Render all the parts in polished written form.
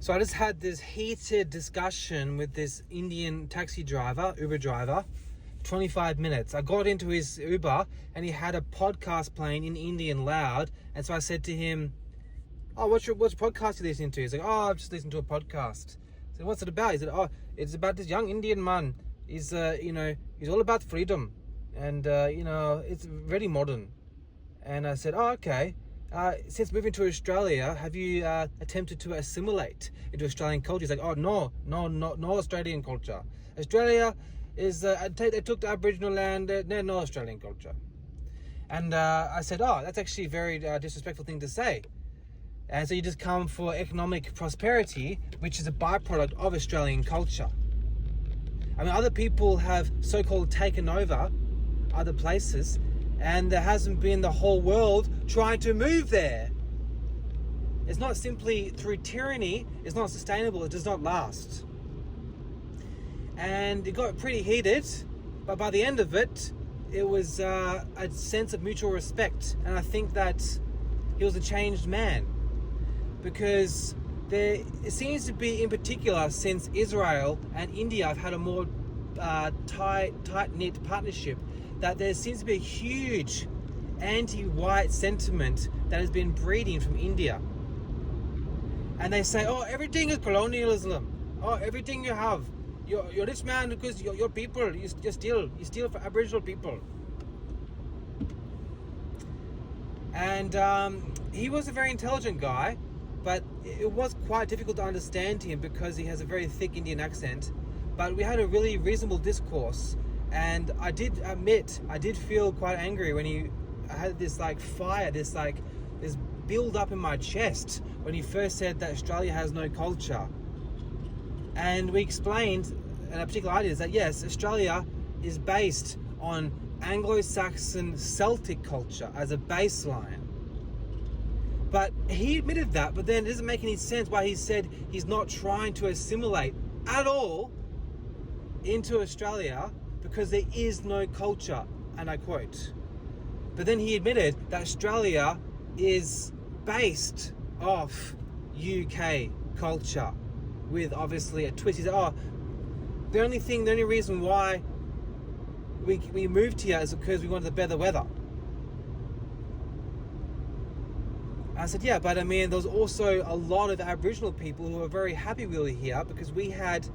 So I just had this heated discussion with this Indian taxi driver, Uber driver, 25 minutes. I got into his Uber and he had a podcast playing in Indian loud. And so I said to him, "Oh, what's podcast you listening to?" He's like, "Oh, I've just listened to a podcast." I said, "What's it about?" He said, "Oh, it's about this young Indian man. He's all about freedom. And, it's very modern." And I said, "Oh, okay. Since moving to Australia, have you attempted to assimilate into Australian culture?" He's like, "Oh, no Australian culture. Australia is, they took the Aboriginal land, they're no Australian culture." And I said, "Oh, that's actually a very disrespectful thing to say. And so you just come for economic prosperity, which is a byproduct of Australian culture. I mean, other people have so-called taken over other places, and there hasn't been the whole world trying to move there. It's not simply through tyranny, it's not sustainable, it does not last." And it got pretty heated, but by the end of it, it was a sense of mutual respect. And I think that he was a changed man, because it seems to be, in particular, since Israel and India have had a more tight-knit partnership, that there seems to be a huge anti-white sentiment that has been breeding from India. And they say, "Oh, everything is colonialism. Oh, everything you have. You're this man because you're people. You steal for Aboriginal people." And he was a very intelligent guy, but it was quite difficult to understand him because he has a very thick Indian accent. But we had a really reasonable discourse. And I did admit, I did feel quite angry when I had this fire, this build up in my chest when he first said that Australia has no culture. And we explained, and a particular idea is that yes, Australia is based on Anglo-Saxon Celtic culture as a baseline. But he admitted that, but then it doesn't make any sense why he said he's not trying to assimilate at all into Australia, because there is no culture, and I quote. But then he admitted that Australia is based off UK culture, with obviously a twist. He said, "Oh, the only reason why we moved here is because we wanted the better weather." I said, "Yeah, but I mean, there was also a lot of Aboriginal people who were very happy we were here because we had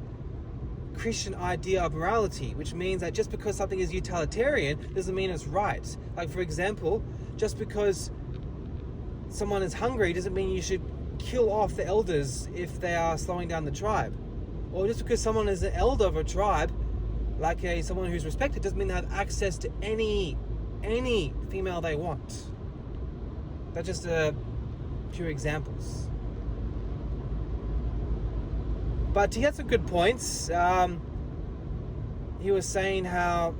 Christian idea of morality, which means that just because something is utilitarian doesn't mean it's right. Like, for example, just because someone is hungry doesn't mean you should kill off the elders if they are slowing down the tribe. Or just because someone is an elder of a tribe, like someone who's respected, doesn't mean they have access to any female they want." That's just a few examples. But he had some good points. He was saying how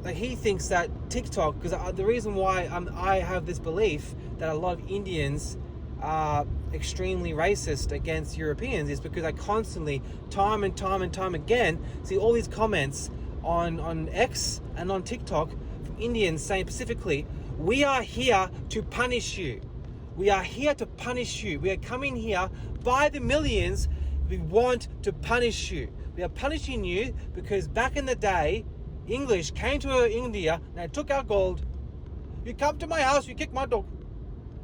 he thinks that TikTok, because the reason why I have this belief that a lot of Indians are extremely racist against Europeans is because I constantly, time and time again, see all these comments on X and on TikTok from Indians saying specifically, "We are here to punish you. We are here to punish you. We are coming here by the millions. We want to punish you. We are punishing you because back in the day, English came to India and they took our gold. You come to my house, you kick my dog."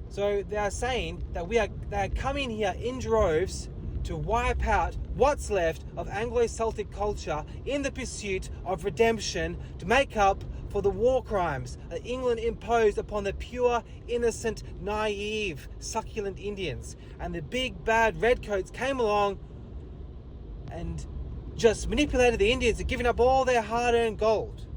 So they are saying that they are coming here in droves to wipe out what's left of Anglo-Celtic culture in the pursuit of redemption to make up for the war crimes that England imposed upon the pure, innocent, naive, succulent Indians. And the big bad redcoats came along and just manipulated the Indians into giving up all their hard-earned gold.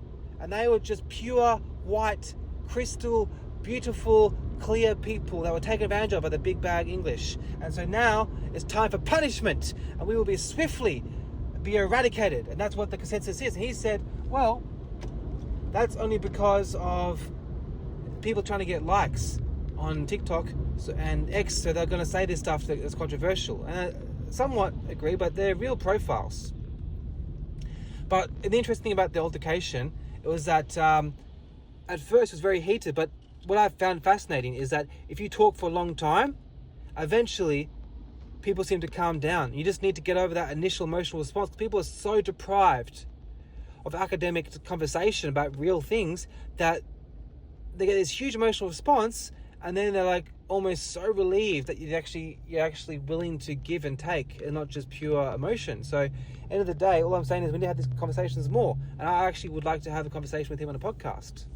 And they were just pure, white, crystal, beautiful, clear people that were taken advantage of by the big bad English. And so now it's time for punishment, and we will be swiftly be eradicated. And that's what the consensus is. And he said, well, that's only because of people trying to get likes on TikTok and X, so they're going to say this stuff that's controversial. And I somewhat agree, but they're real profiles. But the interesting thing about the altercation, it was that at first it was very heated, but what I found fascinating is that if you talk for a long time, eventually people seem to calm down. You just need to get over that initial emotional response. People are so deprived of academic conversation about real things that they get this huge emotional response, and then they're like almost so relieved that you're actually willing to give and take, and not just pure emotion. So end of the day, all I'm saying is we need to have these conversations more, and I actually would like to have a conversation with him on a podcast.